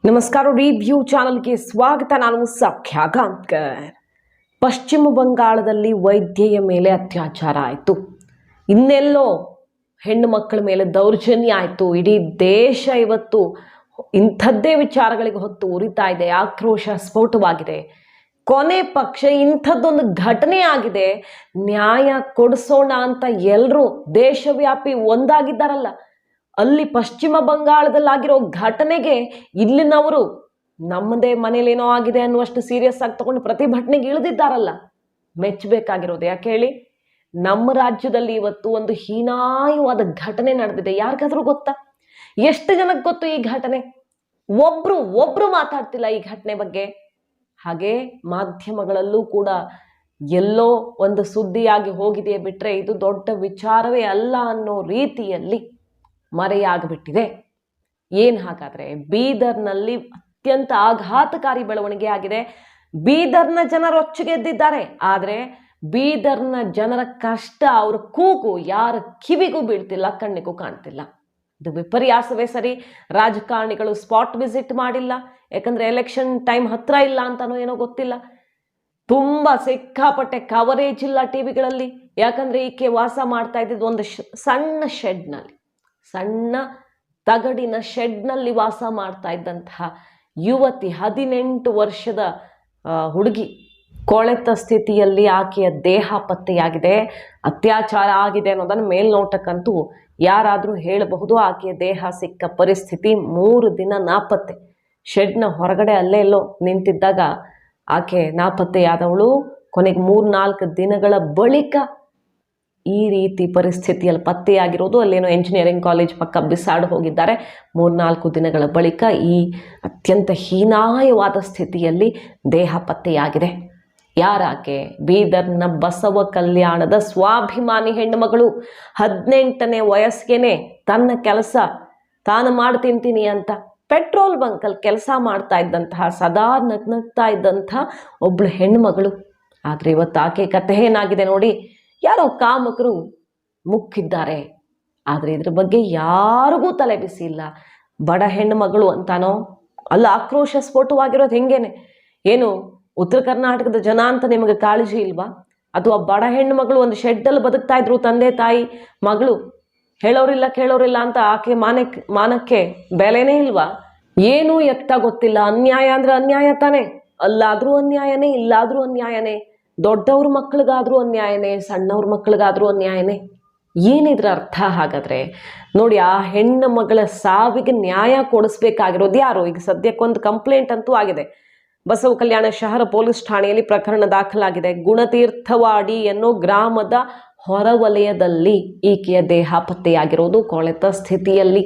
ನಮಸ್ಕಾರ ರಿವ್ಯೂ ಚಾನಲ್ಗೆ ಸ್ವಾಗತ. ನಾನು ಸಖ್ಯಾ ಗಾಂವ್ಕರ್. ಪಶ್ಚಿಮ ಬಂಗಾಳದಲ್ಲಿ ವೈದ್ಯೆಯ ಮೇಲೆ ಅತ್ಯಾಚಾರ ಆಯಿತು. ಇನ್ನೆಲ್ಲೋ ಹೆಣ್ಣು ಮಕ್ಕಳ ಮೇಲೆ ದೌರ್ಜನ್ಯ ಆಯಿತು. ಇಡೀ ದೇಶ ಇವತ್ತು ಇಂಥದ್ದೇ ವಿಚಾರಗಳಿಗೆ ಹೊತ್ತು ಉರಿತಾ ಇದೆ. ಆಕ್ರೋಶ ಸ್ಫೋಟವಾಗಿದೆ. ಕೊನೆ ಪಕ್ಷ ಇಂಥದ್ದೊಂದು ಘಟನೆ ಆಗಿದೆ, ನ್ಯಾಯ ಕೊಡಿಸೋಣ ಅಂತ ಎಲ್ಲರೂ ದೇಶವ್ಯಾಪಿ ಒಂದಾಗಿದ್ದಾರಲ್ಲ. ಅಲ್ಲಿ ಪಶ್ಚಿಮ ಬಂಗಾಳದಲ್ಲಾಗಿರೋ ಘಟನೆಗೆ ಇಲ್ಲಿನವರು ನಮ್ಮದೇ ಮನೇಲೇನೋ ಆಗಿದೆ ಅನ್ನುವಷ್ಟು ಸೀರಿಯಸ್ ಆಗಿ ತಗೊಂಡು ಪ್ರತಿಭಟನೆಗೆ ಇಳಿದಿದ್ದಾರಲ್ಲ. ಮೆಚ್ಚಬೇಕಾಗಿರೋದು ಯಾಕೆ ಹೇಳಿ? ನಮ್ಮ ರಾಜ್ಯದಲ್ಲಿ ಇವತ್ತು ಒಂದು ಹೀನಾಯವಾದ ಘಟನೆ ನಡೆದಿದೆ. ಯಾರಿಗಾದ್ರೂ ಗೊತ್ತಾ? ಎಷ್ಟು ಜನಕ್ಕೆ ಗೊತ್ತು ಈ ಘಟನೆ? ಒಬ್ರು ಮಾತಾಡ್ತಿಲ್ಲ ಈ ಘಟನೆ ಬಗ್ಗೆ. ಹಾಗೆ ಮಾಧ್ಯಮಗಳಲ್ಲೂ ಕೂಡ ಎಲ್ಲೋ ಒಂದು ಸುದ್ದಿಯಾಗಿ ಹೋಗಿದೆ ಬಿಟ್ರೆ ಇದು ದೊಡ್ಡ ವಿಚಾರವೇ ಅಲ್ಲ ಅನ್ನೋ ರೀತಿಯಲ್ಲಿ ಮರೆಯಾಗಿಬಿಟ್ಟಿದೆ. ಏನು ಹಾಗಾದರೆ? ಬೀದರ್ನಲ್ಲಿ ಅತ್ಯಂತ ಆಘಾತಕಾರಿ ಬೆಳವಣಿಗೆ ಆಗಿದೆ. ಬೀದರ್ನ ಜನರು ರೊಚ್ಚಿಗೆದ್ದಿದ್ದಾರೆ. ಆದರೆ ಬೀದರ್ನ ಜನರ ಕಷ್ಟ, ಅವ್ರ ಕೂಗು ಯಾರ ಕಿವಿಗೂ ಬೀಳ್ತಿಲ್ಲ, ಕಣ್ಣಿಗೂ ಕಾಣ್ತಿಲ್ಲ. ಇದು ವಿಪರ್ಯಾಸವೇ ಸರಿ. ರಾಜಕಾರಣಿಗಳು ಸ್ಪಾಟ್ ವಿಸಿಟ್ ಮಾಡಿಲ್ಲ, ಯಾಕಂದರೆ ಎಲೆಕ್ಷನ್ ಟೈಮ್ ಹತ್ರ ಇಲ್ಲ ಅಂತನೋ ಏನೋ ಗೊತ್ತಿಲ್ಲ. ತುಂಬ ಸಿಕ್ಕಾಪಟ್ಟೆ ಕವರೇಜ್ ಇಲ್ಲ ಟಿವಿಗಳಲ್ಲಿ. ಯಾಕಂದರೆ ಈಕೆ ವಾಸ ಮಾಡ್ತಾ ಇದ್ದಿದ್ದು ಒಂದು ಸಣ್ಣ ಶೆಡ್ನಲ್ಲಿ, ಸಣ್ಣ ತಗಡಿನ ಶೆಡ್ನಲ್ಲಿ ವಾಸ ಮಾಡ್ತಾ ಇದ್ದಂತಹ ಯುವತಿ, 18 ವರ್ಷದ ಹುಡುಗಿ ಕೊಳೆತ ಸ್ಥಿತಿಯಲ್ಲಿ ಆಕೆಯ ದೇಹ ಪತ್ತೆಯಾಗಿದೆ. ಅತ್ಯಾಚಾರ ಆಗಿದೆ ಅನ್ನೋದನ್ನು ಮೇಲ್ನೋಟಕ್ಕಂತೂ ಯಾರಾದರೂ ಹೇಳಬಹುದು. ಆಕೆಯ ದೇಹ ಸಿಕ್ಕ ಪರಿಸ್ಥಿತಿ 3 ದಿನ ನಾಪತ್ತೆ. ಶೆಡ್ನ ಹೊರಗಡೆ ಅಲ್ಲೇ ಎಲ್ಲೋ ನಿಂತಿದ್ದಾಗ ಆಕೆ ನಾಪತ್ತೆಯಾದವಳು. ಕೊನೆಗೆ 3-4 ದಿನಗಳ ಬಳಿಕ ಈ ರೀತಿ ಪರಿಸ್ಥಿತಿಯಲ್ಲಿ ಪತ್ತೆಯಾಗಿರೋದು. ಅಲ್ಲೇನೋ ಎಂಜಿನಿಯರಿಂಗ್ ಕಾಲೇಜ್ ಪಕ್ಕ ಬಿಸಾಡು ಹೋಗಿದ್ದಾರೆ. 3-4 ದಿನಗಳ ಬಳಿಕ ಈ ಅತ್ಯಂತ ಹೀನಾಯವಾದ ಸ್ಥಿತಿಯಲ್ಲಿ ದೇಹ ಪತ್ತೆಯಾಗಿದೆ. ಯಾರಾಕೆ? ಬೀದರ್ನ ಬಸವ ಕಲ್ಯಾಣದ ಸ್ವಾಭಿಮಾನಿ ಹೆಣ್ಣುಮಗಳು. 18ನೇ ವಯಸ್ಸಿಗೆ ತನ್ನ ಕೆಲಸ ತಾನು ಮಾಡಿ ತಿಂತೀನಿ ಅಂತ ಪೆಟ್ರೋಲ್ ಬಂಕಲ್ಲಿ ಕೆಲಸ ಮಾಡ್ತಾ ಇದ್ದಂತಹ, ಸದಾ ನಗ್ನಗ್ತಾ ಇದ್ದಂತಹ ಒಬ್ಬಳು ಹೆಣ್ಣುಮಗಳು. ಆದರೆ ಇವತ್ತು ಆಕೆ ಕಥೆ ಏನಾಗಿದೆ ನೋಡಿ. ಯಾರೋ ಕಾಮಕರು ಮುಕ್ಕಿದ್ದಾರೆ. ಆದರೆ ಇದ್ರ ಬಗ್ಗೆ ಯಾರಿಗೂ ತಲೆ ಬಿಸಿ ಇಲ್ಲ. ಬಡ ಹೆಣ್ಣು ಮಗಳು ಅಂತಾನೋ ಅಲ್ಲ ಆಕ್ರೋಶ ಸ್ಫೋಟವಾಗಿರೋದು ಹೆಂಗೇನೆ? ಏನು ಉತ್ತರ ಕರ್ನಾಟಕದ ಜನ ಅಂತ ನಿಮಗೆ ಕಾಳಜಿ ಇಲ್ವಾ? ಅಥವಾ ಬಡ ಹೆಣ್ಣು ಮಗಳು ಒಂದು ಶೆಡ್ಡಲ್ಲಿ ಬದುಕ್ತಾ ಇದ್ರು, ತಂದೆ ತಾಯಿ ಮಗಳು, ಹೇಳೋರಿಲ್ಲ ಕೇಳೋರಿಲ್ಲ ಅಂತ ಆಕೆ ಮಾನಕ್ಕೆ ಬೆಲೆನೇ ಇಲ್ವಾ? ಏನೂ ಎತ್ತ ಗೊತ್ತಿಲ್ಲ. ಅನ್ಯಾಯ ಅಂದ್ರೆ ಅನ್ಯಾಯ ತಾನೆ. ಅಲ್ಲಾದರೂ ಅನ್ಯಾಯನೇ, ಇಲ್ಲಾದರೂ ಅನ್ಯಾಯನೇ. ದೊಡ್ಡವ್ರ ಮಕ್ಕಳಿಗಾದ್ರೂ ಅನ್ಯಾಯನೇ, ಸಣ್ಣವ್ರ ಮಕ್ಕಳಿಗಾದ್ರೂ ಅನ್ಯಾಯನೇ. ಏನಿದ್ರ ಅರ್ಥ ಹಾಗಾದ್ರೆ? ನೋಡಿ, ಆ ಹೆಣ್ಣು ಮಗಳ ಸಾವಿಗೆ ನ್ಯಾಯ ಕೊಡಿಸ್ಬೇಕಾಗಿರೋದು ಯಾರು? ಈಗ ಸದ್ಯಕ್ಕೊಂದು ಕಂಪ್ಲೇಂಟ್ ಅಂತೂ ಆಗಿದೆ. ಬಸವ ಕಲ್ಯಾಣ ಶಹರ ಪೊಲೀಸ್ ಠಾಣೆಯಲ್ಲಿ ಪ್ರಕರಣ ದಾಖಲಾಗಿದೆ. ಗುಣತೀರ್ಥವಾಡಿ ಅನ್ನೋ ಗ್ರಾಮದ ಹೊರವಲಯದಲ್ಲಿ ಈಕೆಯ ದೇಹ ಪತ್ತೆಯಾಗಿರೋದು ಕೊಳೆತ ಸ್ಥಿತಿಯಲ್ಲಿ.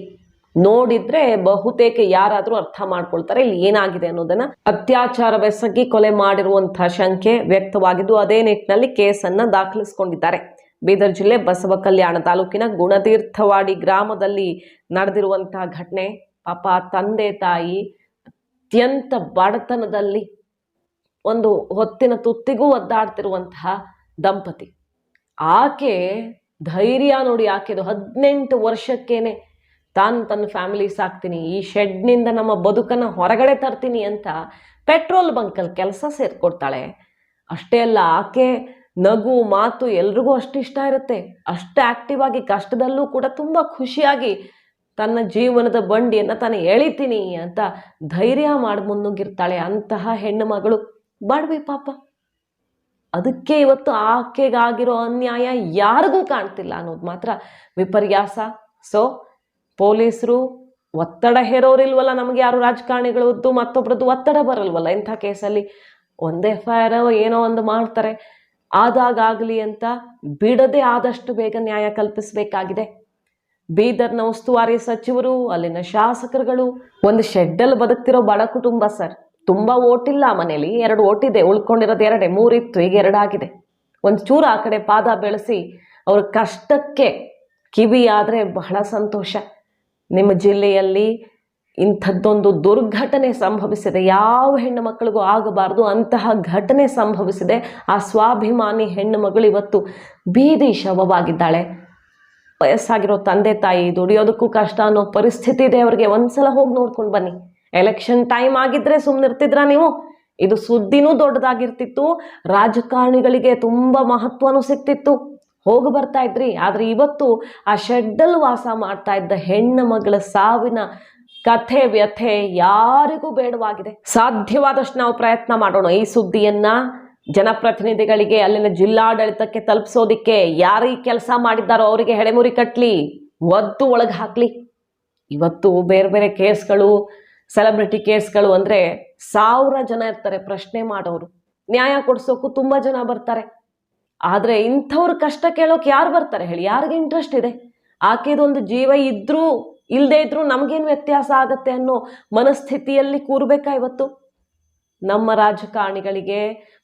ನೋಡಿದ್ರೆ ಬಹುತೇಕ ಯಾರಾದರೂ ಅರ್ಥ ಮಾಡ್ಕೊಳ್ತಾರೆ ಇಲ್ಲಿ ಏನಾಗಿದೆ ಅನ್ನೋದನ್ನ. ಅತ್ಯಾಚಾರವೆಸಗಿ ಕೊಲೆ ಮಾಡಿರುವಂತಹ ಶಂಕೆ ವ್ಯಕ್ತವಾಗಿದ್ದು, ಅದೇ ನಿಟ್ಟಿನಲ್ಲಿ ಕೇಸನ್ನ ದಾಖಲಿಸಿಕೊಂಡಿದ್ದಾರೆ. ಬೀದರ್ ಜಿಲ್ಲೆ ಬಸವ ಕಲ್ಯಾಣ ತಾಲೂಕಿನ ಗುಣತೀರ್ಥವಾಡಿ ಗ್ರಾಮದಲ್ಲಿ ನಡೆದಿರುವಂತಹ ಘಟನೆ. ಪಾಪ ತಂದೆ ತಾಯಿ ಅತ್ಯಂತ ಬಡತನದಲ್ಲಿ ಒಂದು ಹೊತ್ತಿನ ತುತ್ತಿಗೂ ಒದ್ದಾಡ್ತಿರುವಂತಹ ದಂಪತಿ. ಆಕೆ ಧೈರ್ಯ ನೋಡಿ, ಆಕೆದು 18 ವರ್ಷಕ್ಕೇನೆ ತಾನು ತನ್ನ ಫ್ಯಾಮಿಲಿ ಸಾಕ್ತೀನಿ, ಈ ಶೆಡ್ನಿಂದ ನಮ್ಮ ಬದುಕನ್ನು ಹೊರಗಡೆ ತರ್ತೀನಿ ಅಂತ ಪೆಟ್ರೋಲ್ ಬಂಕಲ್ಲಿ ಕೆಲಸ ಸೇರ್ಕೊಡ್ತಾಳೆ. ಅಷ್ಟೇ ಅಲ್ಲ, ಆಕೆ ನಗು ಮಾತು ಎಲ್ರಿಗೂ ಅಷ್ಟು ಇಷ್ಟ ಇರುತ್ತೆ. ಅಷ್ಟು ಆ್ಯಕ್ಟಿವ್ ಆಗಿ ಕಷ್ಟದಲ್ಲೂ ಕೂಡ ತುಂಬ ಖುಷಿಯಾಗಿ ತನ್ನ ಜೀವನದ ಬಂಡಿಯನ್ನು ತಾನು ಎಳಿತೀನಿ ಅಂತ ಧೈರ್ಯ ಮಾಡಿ ಮುನ್ನುಗ್ಗಿರ್ತಾಳೆ. ಅಂತಹ ಹೆಣ್ಣು ಮಗಳು ಬಾಡ್ವಿ ಪಾಪ. ಅದಕ್ಕೆ ಇವತ್ತು ಆಕೆಗಾಗಿರೋ ಅನ್ಯಾಯ ಯಾರಿಗೂ ಕಾಣ್ತಿಲ್ಲ ಅನ್ನೋದು ಮಾತ್ರ ವಿಪರ್ಯಾಸ. ಸೊ ಪೊಲೀಸರು ಒತ್ತಡ ಹೇರೋರಿಲ್ವಲ್ಲ, ನಮಗೆ ಯಾರು ರಾಜಕಾರಣಿಗಳದ್ದು ಮತ್ತೊಬ್ಬರದ್ದು ಒತ್ತಡ ಬರಲ್ವಲ್ಲ ಇಂಥ ಕೇಸಲ್ಲಿ. ಒಂದು FIR ಏನೋ ಒಂದು ಮಾಡ್ತಾರೆ, ಆದಾಗಲಿ ಅಂತ ಬಿಡದೆ ಆದಷ್ಟು ಬೇಗ ನ್ಯಾಯ ಕಲ್ಪಿಸಬೇಕಾಗಿದೆ. ಬೀದರ್ನ ಉಸ್ತುವಾರಿ ಸಚಿವರು, ಅಲ್ಲಿನ ಶಾಸಕರುಗಳು, ಒಂದು ಶೆಡ್ಡಲ್ಲಿ ಬದುಕ್ತಿರೋ ಬಡ ಕುಟುಂಬ ಸರ್. ತುಂಬ ಓಟಿಲ್ಲ ಮನೇಲಿ, 2 ಓಟಿದೆ, ಉಳ್ಕೊಂಡಿರೋದು 2, 3 ಇತ್ತು, ಈಗ 2 ಆಗಿದೆ. ಒಂದು ಚೂರು ಆ ಕಡೆ ಪಾದ ಬೆಳೆಸಿ ಅವ್ರ ಕಷ್ಟಕ್ಕೆ ಕಿವಿಯಾದರೆ ಬಹಳ ಸಂತೋಷ. ನಿಮ್ಮ ಜಿಲ್ಲೆಯಲ್ಲಿ ಇಂಥದ್ದೊಂದು ದುರ್ಘಟನೆ ಸಂಭವಿಸಿದೆ. ಯಾವ ಹೆಣ್ಣು ಮಕ್ಕಳಿಗೂ ಆಗಬಾರ್ದು ಅಂತಹ ಘಟನೆ ಸಂಭವಿಸಿದೆ. ಆ ಸ್ವಾಭಿಮಾನಿ ಹೆಣ್ಣು ಮಗಳು ಇವತ್ತು ಬೀದಿ ಶವವಾಗಿದ್ದಾಳೆ. ವಯಸ್ಸಾಗಿರೋ ತಂದೆ ತಾಯಿ ದುಡಿಯೋದಕ್ಕೂ ಕಷ್ಟ ಅನ್ನೋ ಪರಿಸ್ಥಿತಿ ಇದೆ ಅವರಿಗೆ. ಒಂದ್ಸಲ ಹೋಗಿ ನೋಡ್ಕೊಂಡು ಬನ್ನಿ. ಎಲೆಕ್ಷನ್ ಟೈಮ್ ಆಗಿದ್ರೆ ಸುಮ್ಮನಿರ್ತಿದ್ರಾ ನೀವು? ಇದು ಸುದ್ದಿನೂ ದೊಡ್ಡದಾಗಿರ್ತಿತ್ತು, ರಾಜಕಾರಣಿಗಳಿಗೆ ತುಂಬ ಮಹತ್ವನೂ ಸಿಗ್ತಿತ್ತು, ಹೋಗಿ ಬರ್ತಾ ಇದ್ರಿ. ಆದರೆ ಇವತ್ತು ಆ ಶೆಡ್ಡಲ್ಲಿ ವಾಸ ಮಾಡ್ತಾ ಇದ್ದ ಹೆಣ್ಣು ಮಗಳ ಸಾವಿನ ಕಥೆ ವ್ಯಥೆ ಯಾರಿಗೂ ಬೇಡವಾಗಿದೆ. ಸಾಧ್ಯವಾದಷ್ಟು ನಾವು ಪ್ರಯತ್ನ ಮಾಡೋಣ ಈ ಸುದ್ದಿಯನ್ನ ಜನಪ್ರತಿನಿಧಿಗಳಿಗೆ, ಅಲ್ಲಿನ ಜಿಲ್ಲಾಡಳಿತಕ್ಕೆ ತಲುಪಿಸೋದಿಕ್ಕೆ. ಯಾರು ಈ ಕೆಲಸ ಮಾಡಿದ್ದಾರೋ ಅವರಿಗೆ ಹೆಡೆಮುರಿ ಕಟ್ಲಿ, ಒದ್ದು ಒಳಗೆ ಹಾಕ್ಲಿ. ಇವತ್ತು ಬೇರೆ ಬೇರೆ ಕೇಸ್ಗಳು, ಸೆಲೆಬ್ರಿಟಿ ಕೇಸ್ಗಳು ಅಂದರೆ 1000 ಜನ ಇರ್ತಾರೆ ಪ್ರಶ್ನೆ ಮಾಡೋರು, ನ್ಯಾಯ ಕೊಡಿಸೋಕ್ಕೂ ತುಂಬ ಜನ ಬರ್ತಾರೆ. ಆದರೆ ಇಂಥವ್ರ ಕಷ್ಟ ಕೇಳೋಕೆ ಯಾರು ಬರ್ತಾರೆ ಹೇಳಿ? ಯಾರಿಗೆ ಇಂಟ್ರೆಸ್ಟ್ ಇದೆ? ಆಕೆದೊಂದು ಜೀವ ಇದ್ರೂ ಇಲ್ಲದೆ ಇದ್ರೂ ನಮಗೇನು ವ್ಯತ್ಯಾಸ ಆಗತ್ತೆ ಅನ್ನೋ ಮನಸ್ಥಿತಿಯಲ್ಲಿ ಕೂರ್ಬೇಕಾ ಇವತ್ತು? ನಮ್ಮ ರಾಜಕಾರಣಿಗಳಿಗೆ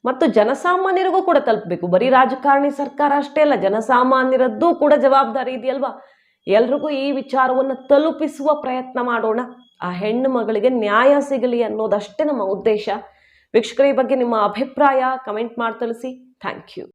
ಮತ್ತು ಜನಸಾಮಾನ್ಯರಿಗೂ ಕೂಡ ತಲುಪಬೇಕು. ಬರೀ ರಾಜಕಾರಣಿ ಸರ್ಕಾರ ಅಷ್ಟೇ ಅಲ್ಲ, ಜನಸಾಮಾನ್ಯರದ್ದು ಕೂಡ ಜವಾಬ್ದಾರಿ ಇದೆಯಲ್ವಾ? ಎಲ್ರಿಗೂ ಈ ವಿಚಾರವನ್ನು ತಲುಪಿಸುವ ಪ್ರಯತ್ನ ಮಾಡೋಣ. ಆ ಹೆಣ್ಣು ಮಗಳಿಗೆ ನ್ಯಾಯ ಸಿಗಲಿ ಅನ್ನೋದಷ್ಟೇ ನಮ್ಮ ಉದ್ದೇಶ. ವೀಕ್ಷಕರ, ಈ ಬಗ್ಗೆ ನಿಮ್ಮ ಅಭಿಪ್ರಾಯ ಕಮೆಂಟ್ ಮಾಡಿ ತಿಳಿಸಿ. Thank you.